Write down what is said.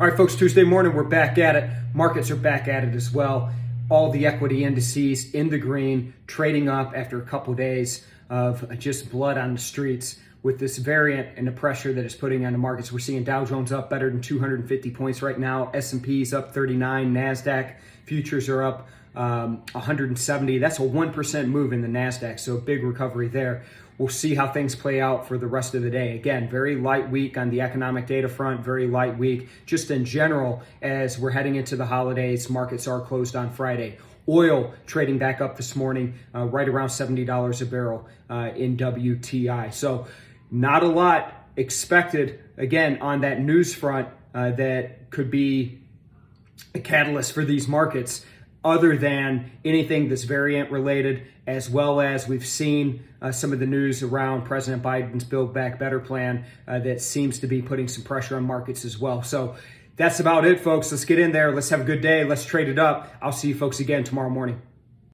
All right, folks, Tuesday morning, we're back at it. Markets are back at it as well. All the equity indices in the green, trading up after a couple of days of just blood on the streets with this variant and the pressure that it's putting on the markets. We're seeing Dow Jones up better than 250 points right now. S&P's up 39. NASDAQ futures are up 170. That's a 1% move in the NASDAQ, so a big recovery there. We'll see how things play out for the rest of the day. Again, very light week on the economic data front, very light week. Just in general, as we're heading into the holidays, markets are closed on Friday. Oil trading back up this morning, right around $70 a barrel in WTI. So not a lot expected, again, on that news front that could be a catalyst for these markets, other than anything that's variant related, as well as we've seen some of the news around President Biden's Build Back Better plan that seems to be putting some pressure on markets as well. So that's about it, folks. Let's get in there. Let's have a good day. Let's trade it up. I'll see you folks again tomorrow morning.